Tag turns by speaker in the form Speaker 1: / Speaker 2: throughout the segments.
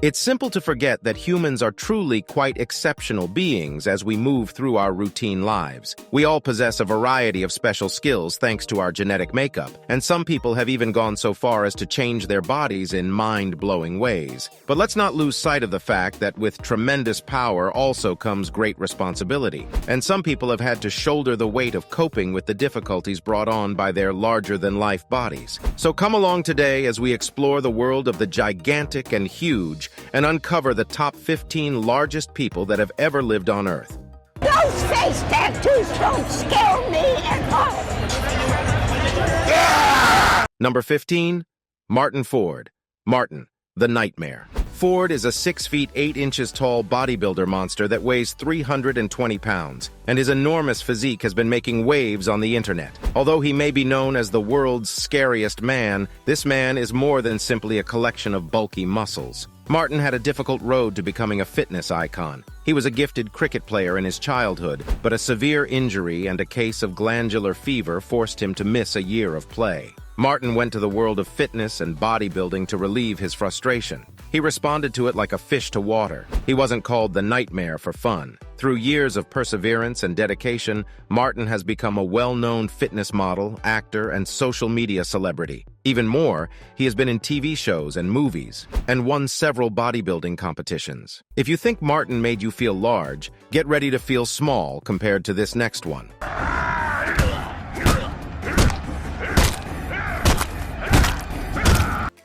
Speaker 1: It's simple to forget that humans are truly quite exceptional beings as we move through our routine lives. We all possess a variety of special skills thanks to our genetic makeup, and some people have even gone so far as to change their bodies in mind-blowing ways. But let's not lose sight of the fact that with tremendous power also comes great responsibility, and some people have had to shoulder the weight of coping with the difficulties brought on by their larger-than-life bodies. So come along today as we explore the world of the gigantic and huge and uncover the top 15 largest people that have ever lived on Earth.
Speaker 2: Those face tattoos don't scare me at all. Yeah!
Speaker 1: Number 15, Martin Ford. Martin, the Nightmare. Ford is a 6 feet 8 inches tall bodybuilder monster that weighs 320 pounds, and his enormous physique has been making waves on the internet. Although he may be known as the world's scariest man, this man is more than simply a collection of bulky muscles. Martin had a difficult road to becoming a fitness icon. He was a gifted cricket player in his childhood, but a severe injury and a case of glandular fever forced him to miss a year of play. Martin went to the world of fitness and bodybuilding to relieve his frustration. He responded to it like a fish to water. He wasn't called the Nightmare for fun. Through years of perseverance and dedication, Martin has become a well-known fitness model, actor, and social media celebrity. Even more, he has been in TV shows and movies, and won several bodybuilding competitions. If you think Martin made you feel large, get ready to feel small compared to this next one.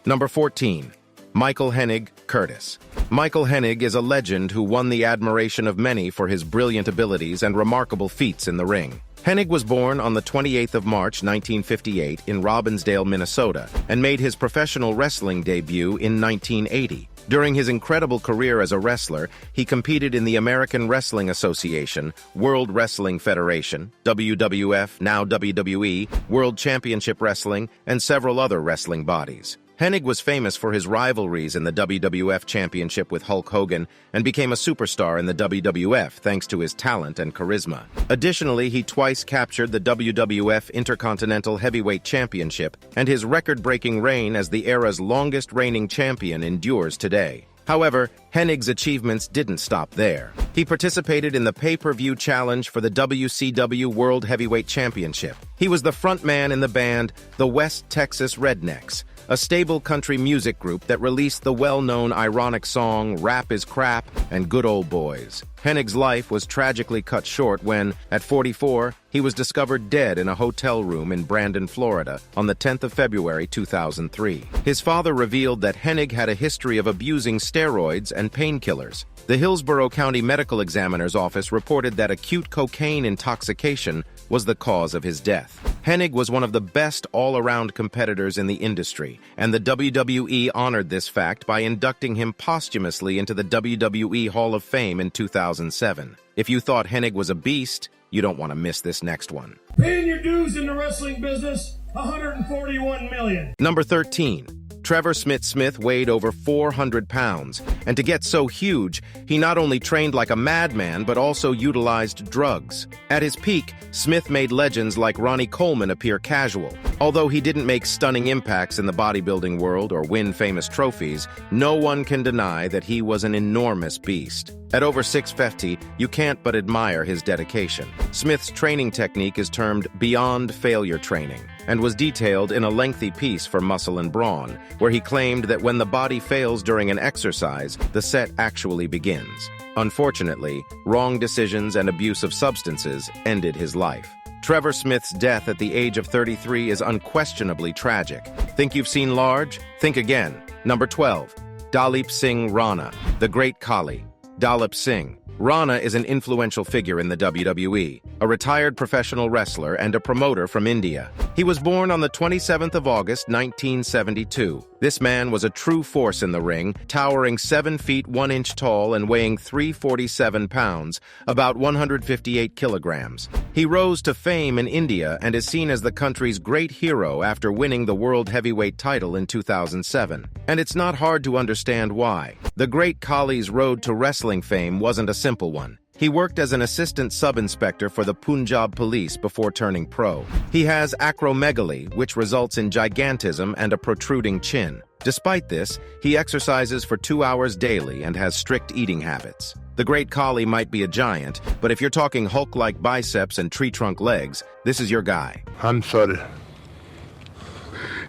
Speaker 1: Number 14. Michael Hennig Curtis. Michael Hennig is a legend who won the admiration of many for his brilliant abilities and remarkable feats in the ring. Hennig was born on the 28th of March 1958 in Robbinsdale, Minnesota, and made his professional wrestling debut in 1980. During his incredible career as a wrestler, he competed in the American Wrestling Association, World Wrestling Federation, WWF, now WWE, World Championship Wrestling, and several other wrestling bodies. Hennig was famous for his rivalries in the WWF Championship with Hulk Hogan and became a superstar in the WWF thanks to his talent and charisma. Additionally, he twice captured the WWF Intercontinental Heavyweight Championship, and his record-breaking reign as the era's longest reigning champion endures today. However, Hennig's achievements didn't stop there. He participated in the pay-per-view challenge for the WCW World Heavyweight Championship. He was the frontman in the band the West Texas Rednecks, a stable country music group that released the well-known ironic song Rap is Crap and Good Old Boys. Hennig's life was tragically cut short when, at 44, he was discovered dead in a hotel room in Brandon, Florida, on the 10th of February 2003. His father revealed that Hennig had a history of abusing steroids and painkillers. The Hillsborough County Medical Examiner's Office reported that acute cocaine intoxication was the cause of his death. Hennig was one of the best all-around competitors in the industry, and the WWE honored this fact by inducting him posthumously into the WWE Hall of Fame in 2007. If you thought Hennig was a beast, you don't want to miss this next one.
Speaker 3: Paying your dues in the wrestling business, $141 million.
Speaker 1: Number 13. Trevor Smith weighed over 400 pounds, and to get so huge, he not only trained like a madman but also utilized drugs. At his peak, Smith made legends like Ronnie Coleman appear casual. Although he didn't make stunning impacts in the bodybuilding world or win famous trophies, no one can deny that he was an enormous beast. At over 6'50", you can't but admire his dedication. Smith's training technique is termed beyond failure training, and was detailed in a lengthy piece for Muscle and Brawn, where he claimed that when the body fails during an exercise, the set actually begins. Unfortunately, wrong decisions and abuse of substances ended his life. Trevor Smith's death at the age of 33 is unquestionably tragic. Think you've seen large? Think again. Number 12. Dalip Singh Rana, the Great Khali. Dalip Singh. Rana is an influential figure in the WWE, a retired professional wrestler and a promoter from India. He was born on the 27th of August, 1972. This man was a true force in the ring, towering 7 feet 1 inch tall and weighing 347 pounds, about 158 kilograms. He rose to fame in India and is seen as the country's great hero after winning the World Heavyweight title in 2007. And it's not hard to understand why. The Great Khali's road to wrestling fame wasn't a simple one. He worked as an assistant sub-inspector for the Punjab police before turning pro. He has acromegaly, which results in gigantism and a protruding chin. Despite this, he exercises for 2 hours daily and has strict eating habits. The Great Collie might be a giant, but if you're talking Hulk-like biceps and tree-trunk legs, this is your guy.
Speaker 4: I'm sorry.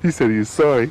Speaker 4: He said he's sorry.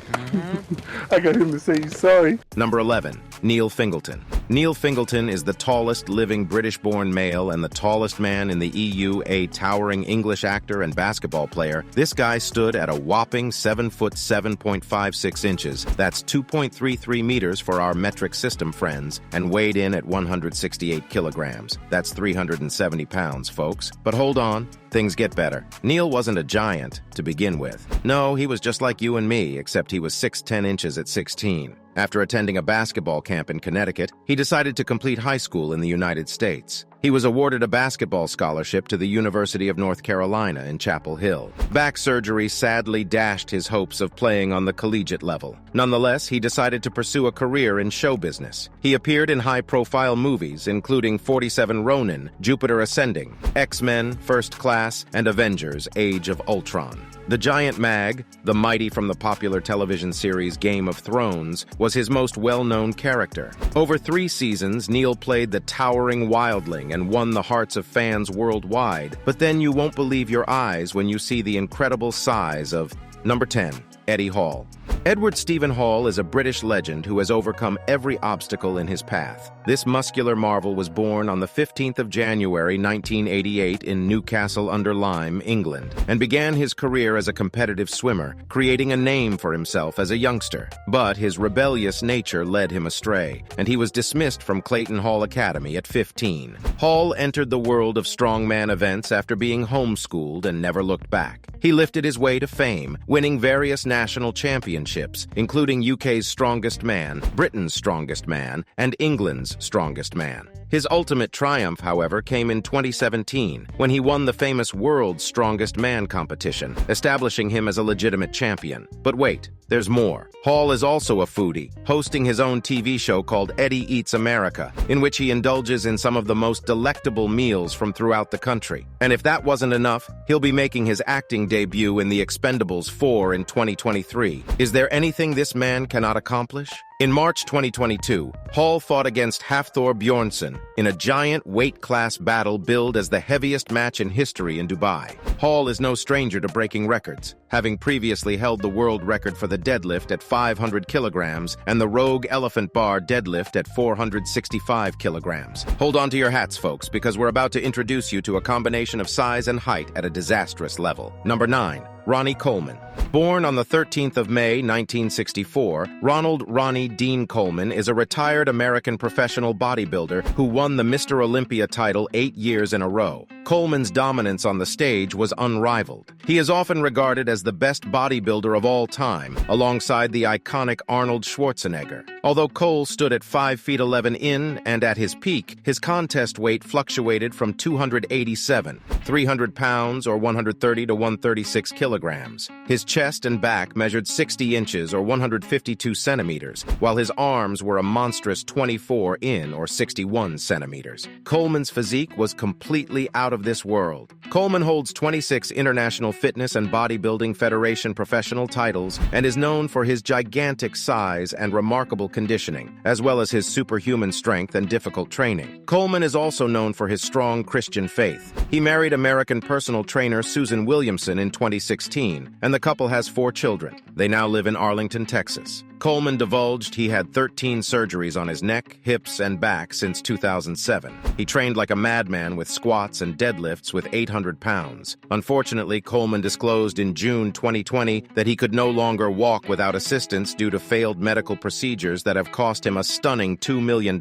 Speaker 4: I got him to say he's sorry.
Speaker 1: Number 11, Neil Fingleton. Neil Fingleton is the tallest living British-born male and the tallest man in the EU, a towering English actor and basketball player. This guy stood at a whopping 7 foot 7.56 inches. That's 2.33 meters for our metric system friends, and weighed in at 168 kilograms. That's 370 pounds, folks. But hold on, things get better. Neil wasn't a giant to begin with. No, he was just like you and me, except he was 6'10" inches at 16. After attending a basketball camp in Connecticut, he decided to complete high school in the United States. He was awarded a basketball scholarship to the University of North Carolina in Chapel Hill. Back surgery sadly dashed his hopes of playing on the collegiate level. Nonetheless, he decided to pursue a career in show business. He appeared in high-profile movies, including 47 Ronin, Jupiter Ascending, X-Men, First Class, and Avengers: Age of Ultron. The giant Mag, the mighty from the popular television series Game of Thrones, was his most well-known character. Over 3 seasons, Neil played the towering wildling and won the hearts of fans worldwide. But then you won't believe your eyes when you see the incredible size of Number 10, Eddie Hall. Edward Stephen Hall is a British legend who has overcome every obstacle in his path. This muscular marvel was born on the 15th of January 1988 in Newcastle-under-Lyme, England, and began his career as a competitive swimmer, creating a name for himself as a youngster. But his rebellious nature led him astray, and he was dismissed from Clayton Hall Academy at 15. Hall entered the world of strongman events after being homeschooled and never looked back. He lifted his way to fame, winning various national championships, including UK's Strongest Man, Britain's Strongest Man, and England's Strongest Man. His ultimate triumph, however, came in 2017, when he won the famous World's Strongest Man competition, establishing him as a legitimate champion. But wait, there's more. Hall is also a foodie, hosting his own TV show called Eddie Eats America, in which he indulges in some of the most delectable meals from throughout the country. And if that wasn't enough, he'll be making his acting debut in The Expendables 4 in 2023. Is there anything this man cannot accomplish? In March 2022, Hall fought against Thor Bjornsson in a giant weight class battle billed as the heaviest match in history in Dubai. Hall is no stranger to breaking records, having previously held the world record for the deadlift at 500 kilograms and the Rogue Elephant Bar deadlift at 465 kilograms. Hold on to your hats, folks, because we're about to introduce you to a combination of size and height at a disastrous level. Number 9. Ronnie Coleman. Born on the 13th of May, 1964, Ronnie Dean Coleman is a retired American professional bodybuilder who won the Mr. Olympia title 8 years in a row. Coleman's dominance on the stage was unrivaled. He is often regarded as the best bodybuilder of all time, alongside the iconic Arnold Schwarzenegger. Although Cole stood at 5 feet 11 in and at his peak, his contest weight fluctuated from 287, 300 pounds or 130 to 136 kilograms. His chest and back measured 60 inches or 152 centimeters, while his arms were a monstrous 24 in or 61 centimeters. Coleman's physique was completely out of this world. Coleman holds 26 International Fitness and Bodybuilding Federation professional titles and is known for his gigantic size and remarkable conditioning, as well as his superhuman strength and difficult training. Coleman is also known for his strong Christian faith. He married American personal trainer Susan Williamson in 2016, and the couple has 4 children. They now live in Arlington, Texas. Coleman divulged he had 13 surgeries on his neck, hips, and back since 2007. He trained like a madman with squats and deadlifts with 800 pounds. Unfortunately, Coleman disclosed in June 2020 that he could no longer walk without assistance due to failed medical procedures that have cost him a stunning $2 million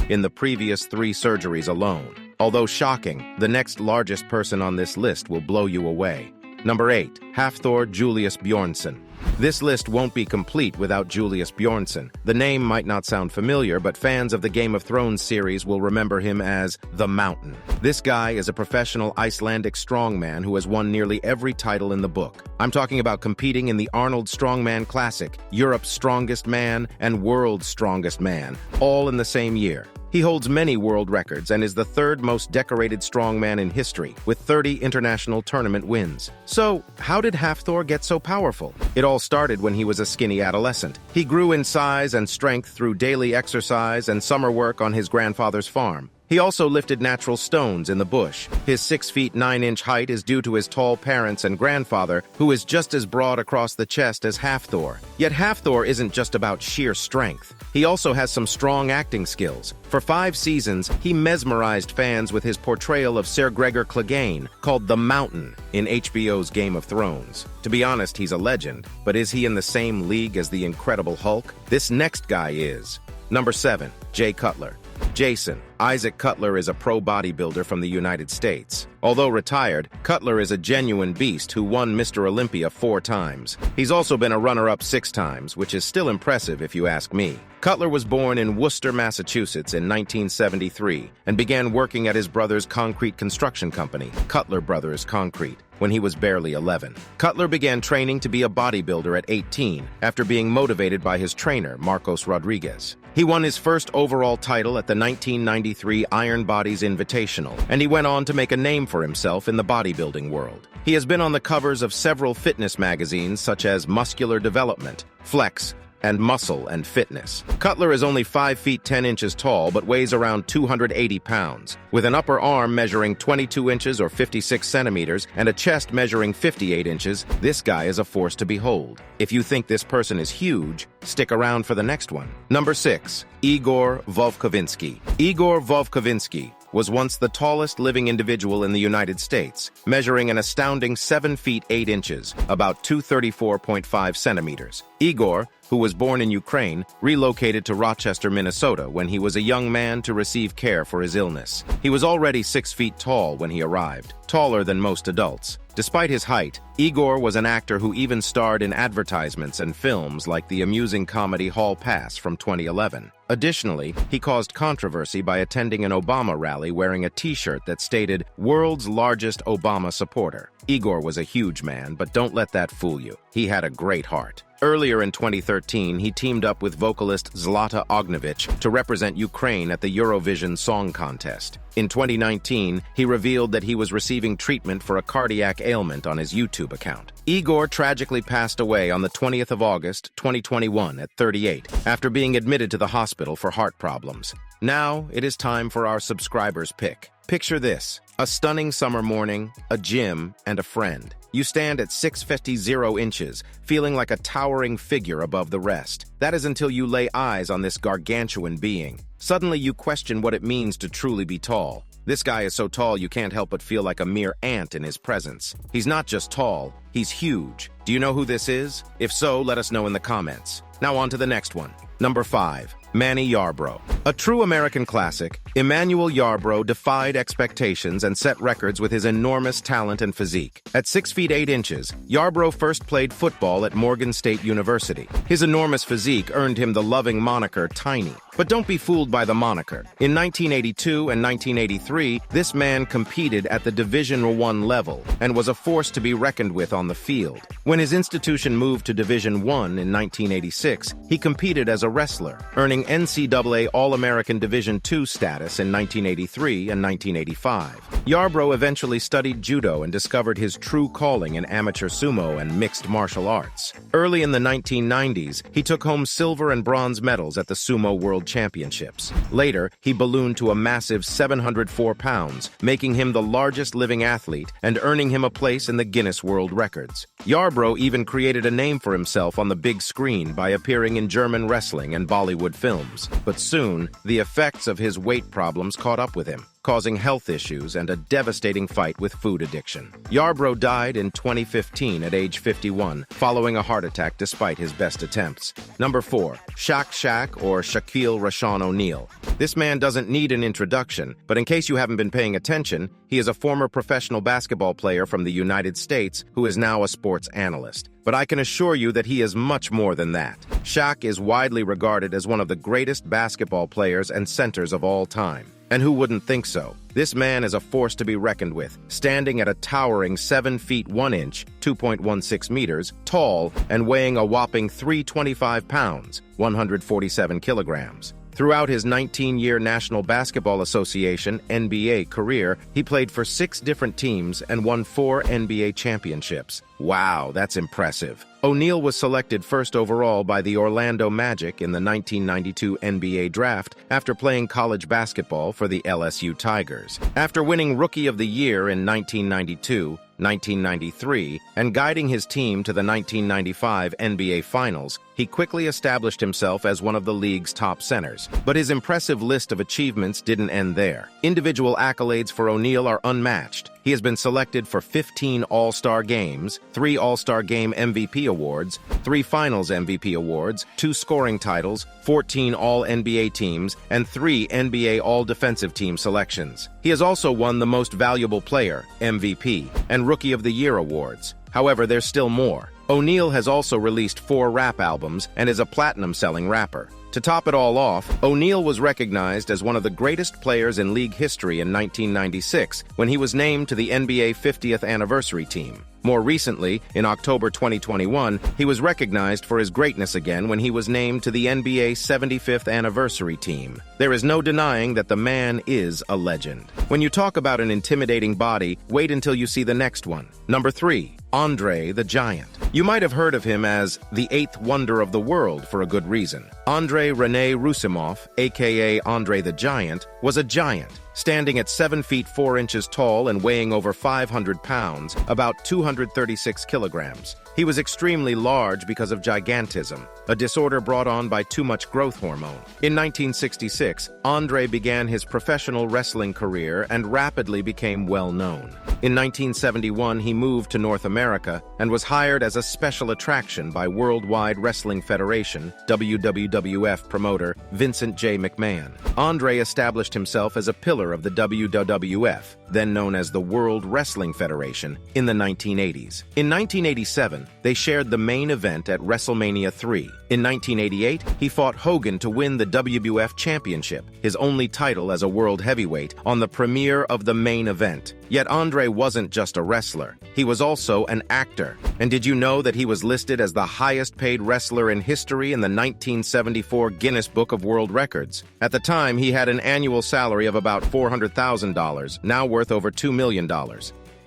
Speaker 1: in the previous 3 surgeries alone. Although shocking, the next largest person on this list will blow you away. Number 8. Thor Julius Bjornsson. This list won't be complete without Julius Bjornsson. The name might not sound familiar, but fans of the Game of Thrones series will remember him as the Mountain. This guy is a professional Icelandic strongman who has won nearly every title in the book. I'm talking about competing in the Arnold Strongman Classic, Europe's Strongest Man, and World's Strongest Man, all in the same year. He He holds many world records and is the third most decorated strongman in history, with 30 international tournament wins. So, how did Thor get so powerful? It all started when he was a skinny adolescent. He grew in size and strength through daily exercise and summer work on his grandfather's farm. He also lifted natural stones in the bush. His 6 feet 9 inch height is due to his tall parents and grandfather, who is just as broad across the chest as Thor. Yet Thor isn't just about sheer strength. He also has some strong acting skills. For 5 seasons, he mesmerized fans with his portrayal of Sir Gregor Clegane, called the Mountain, in HBO's Game of Thrones. To be honest, he's a legend, but is he in the same league as the Incredible Hulk? This next guy is. Number 7, Jay Cutler. Jason Isaac Cutler is a pro bodybuilder from the United States. Although retired, Cutler is a genuine beast who won Mr. Olympia 4 times. He's also been a runner-up 6 times, which is still impressive if you ask me. Cutler was born in Worcester, Massachusetts in 1973 and began working at his brother's concrete construction company, Cutler Brothers Concrete, when he was barely 11. Cutler began training to be a bodybuilder at 18 after being motivated by his trainer, Marcos Rodriguez. He won his first overall title at the 1993 Iron Bodies Invitational, and he went on to make a name for himself in the bodybuilding world. He has been on the covers of several fitness magazines such as Muscular Development, Flex, and Muscle and Fitness. Cutler is only 5 feet 10 inches tall but weighs around 280 pounds. With an upper arm measuring 22 inches or 56 centimeters and a chest measuring 58 inches, this guy is a force to behold. If you think this person is huge, stick around for the next one. Number 6, Igor Volkovinsky. Igor Volkovinsky was once the tallest living individual in the United States, measuring an astounding 7 feet 8 inches, about 234.5 centimeters. Igor, who was born in Ukraine, relocated to Rochester, Minnesota when he was a young man to receive care for his illness. He was already 6 feet tall when he arrived, taller than most adults. Despite his height, Igor was an actor who even starred in advertisements and films like the amusing comedy Hall Pass from 2011. Additionally, he caused controversy by attending an Obama rally wearing a t-shirt that stated, "World's largest Obama supporter." Igor was a huge man, but don't let that fool you. He had a great heart. Earlier in 2013, he teamed up with vocalist Zlata Ognievich to represent Ukraine at the Eurovision Song Contest. In 2019, he revealed that he was receiving treatment for a cardiac ailment on his YouTube account. Igor tragically passed away on the 20th of August, 2021 at 38, after being admitted to the hospital for heart problems. Now, it is time for our subscribers' pick. Picture this: a stunning summer morning, a gym, and a friend. You stand at 6 feet 0 inches, feeling like a towering figure above the rest. That is until you lay eyes on this gargantuan being. Suddenly you question what it means to truly be tall. This guy is so tall you can't help but feel like a mere ant in his presence. He's not just tall, he's huge. Do you know who this is? If so, let us know in the comments. Now on to the next one. Number 5, Manny Yarbrough. A true American classic, Emmanuel Yarbrough defied expectations and set records with his enormous talent and physique. At 6 feet 8 inches, Yarbrough first played football at Morgan State University. His enormous physique earned him the loving moniker Tiny. But don't be fooled by the moniker. In 1982 and 1983, this man competed at the Division I level and was a force to be reckoned with on the field. When his institution moved to Division I in 1986, he competed as a wrestler, earning NCAA All-American Division II status in 1983 and 1985. Yarbrough eventually studied judo and discovered his true calling in amateur sumo and mixed martial arts. Early in the 1990s, he took home silver and bronze medals at the Sumo World Championships. Later, he ballooned to a massive 704 pounds, making him the largest living athlete and earning him a place in the Guinness World Records. Yarbrough even created a name for himself on the big screen by appearing in German wrestling and Bollywood films. But soon, the effects of his weight problems caught up with him, causing health issues and a devastating fight with food addiction. Yarbrough died in 2015 at age 51, following a heart attack despite his best attempts. Number 4, Shaq or Shaquille ONeill. This man doesn't need an introduction, but in case you haven't been paying attention, he is a former professional basketball player from the United States who is now a sports analyst. But I can assure you that he is much more than that. Shaq is widely regarded as one of the greatest basketball players and centers of all time. And who wouldn't think so? This man is a force to be reckoned with, standing at a towering 7 feet 1 inch, 2.16 meters, tall and weighing a whopping 325 pounds, 147 kilograms. Throughout his 19-year National Basketball Association (NBA) career, he played for 6 different teams and won 4 NBA championships. Wow, that's impressive. O'Neal was selected first overall by the Orlando Magic in the 1992 NBA draft after playing college basketball for the LSU Tigers. After winning Rookie of the Year in 1992, 1993, and guiding his team to the 1995 NBA Finals, he quickly established himself as one of the league's top centers. But his impressive list of achievements didn't end there. Individual accolades for O'Neal are unmatched. He has been selected for 15 All-Star games, 3 All-Star Game MVP awards, 3 Finals MVP awards, 2 scoring titles, 14 All-NBA teams, and 3 NBA All-Defensive Team selections. He has also won the Most Valuable Player, MVP, and Rookie of the Year awards. However, there's still more. O'Neal has also released 4 rap albums and is a platinum-selling rapper. To top it all off, O'Neal was recognized as one of the greatest players in league history in 1996 when he was named to the NBA 50th anniversary team. More recently, in October 2021, he was recognized for his greatness again when he was named to the NBA 75th anniversary team. There is no denying that the man is a legend. When you talk about an intimidating body, wait until you see the next one. Number 3. Andre the Giant. You might have heard of him as the 8th wonder of the world for a good reason. Andrei Rene Roussimoff, aka Andre the Giant, was a giant, standing at 7 feet 4 inches tall and weighing over 500 pounds, about 236 kilograms. He was extremely large because of gigantism, a disorder brought on by too much growth hormone. In 1966, Andre began his professional wrestling career and rapidly became well known. In 1971, he moved to North America and was hired as a special attraction by Worldwide Wrestling Federation, WWF promoter Vincent J. McMahon. Andre established himself as a pillar of the WWF, then known as the World Wrestling Federation, in the 1980s. In 1987, they shared the main event at WrestleMania 3. In 1988, he fought Hogan to win the WWF Championship, his only title as a world heavyweight, on the premiere of the main event. Yet Andre wasn't just a wrestler. He was also an actor. And did you know that he was listed as the highest-paid wrestler in history in the 1974 Guinness Book of World Records? At the time, he had an annual salary of about $400,000, now worth over $2 million.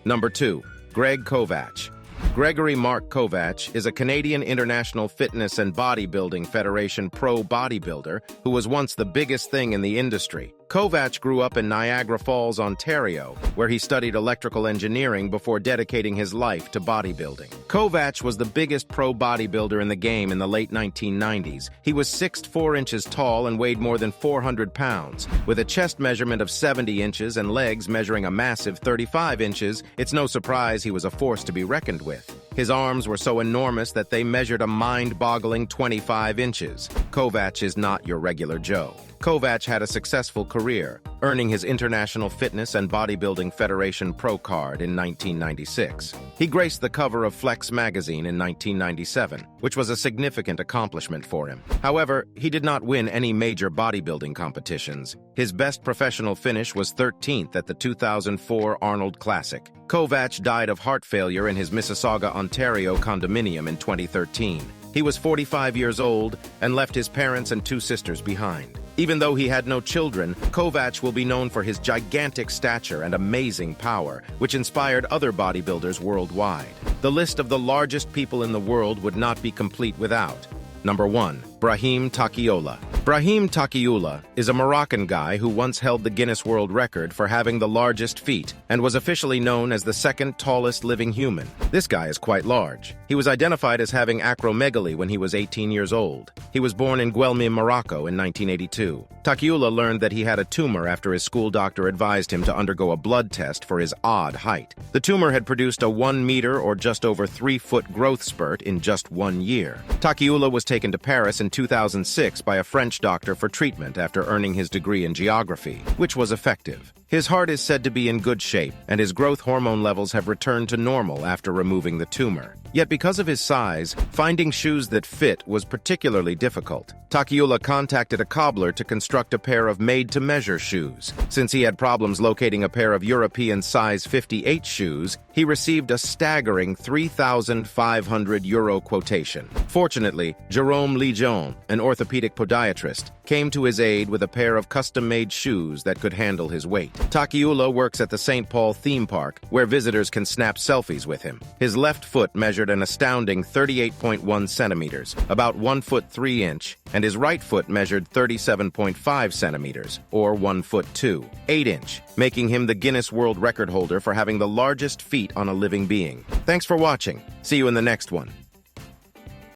Speaker 1: Number 2. Greg Kovach. Gregory Mark Kovach is a Canadian International Fitness and Bodybuilding Federation pro bodybuilder who was once the biggest thing in the industry. Kovach grew up in Niagara Falls, Ontario, where he studied electrical engineering before dedicating his life to bodybuilding. Kovach was the biggest pro bodybuilder in the game in the late 1990s. He was 6'4" inches tall and weighed more than 400 pounds. With a chest measurement of 70 inches and legs measuring a massive 35 inches, it's no surprise he was a force to be reckoned with. His arms were so enormous that they measured a mind-boggling 25 inches. Kovach is not your regular Joe. Kovach had a successful career, earning his International Fitness and Bodybuilding Federation Pro card in 1996. He graced the cover of Flex magazine in 1997, which was a significant accomplishment for him. However, he did not win any major bodybuilding competitions. His best professional finish was 13th at the 2004 Arnold Classic. Kovach died of heart failure in his Mississauga, Ontario condominium in 2013. He was 45 years old and left his parents and 2 sisters behind. Even though he had no children, Kovach will be known for his gigantic stature and amazing power, which inspired other bodybuilders worldwide. The list of the largest people in the world would not be complete without. Number 1. Brahim Takiola. Brahim Takiola is a Moroccan guy who once held the Guinness World Record for having the largest feet and was officially known as the 2nd tallest living human. This guy is quite large. He was identified as having acromegaly when he was 18 years old. He was born in Guelmi, Morocco in 1982. Takiola learned that he had a tumor after his school doctor advised him to undergo a blood test for his odd height. The tumor had produced a 1 meter or just over 3-foot growth spurt in just 1 year. Takiola was taken to Paris in 2006 by a French doctor for treatment after earning his degree in geography, which was effective. His heart is said to be in good shape, and his growth hormone levels have returned to normal after removing the tumor. Yet because of his size, finding shoes that fit was particularly difficult. Takiola contacted a cobbler to construct a pair of made-to-measure shoes. Since he had problems locating a pair of European size 58 shoes, he received a staggering €3,500 quotation. Fortunately, Jérôme Lejeune, an orthopedic podiatrist, came to his aid with a pair of custom-made shoes that could handle his weight. Takiola works at the St. Paul theme park, where visitors can snap selfies with him. His left foot measured an astounding 38.1 centimeters, about 1 foot 3 inch, and his right foot measured 37.5 centimeters, or 1 foot 8 inch, making him the Guinness World Record holder for having the largest feet on a living being. Thanks for watching. See you in the next one.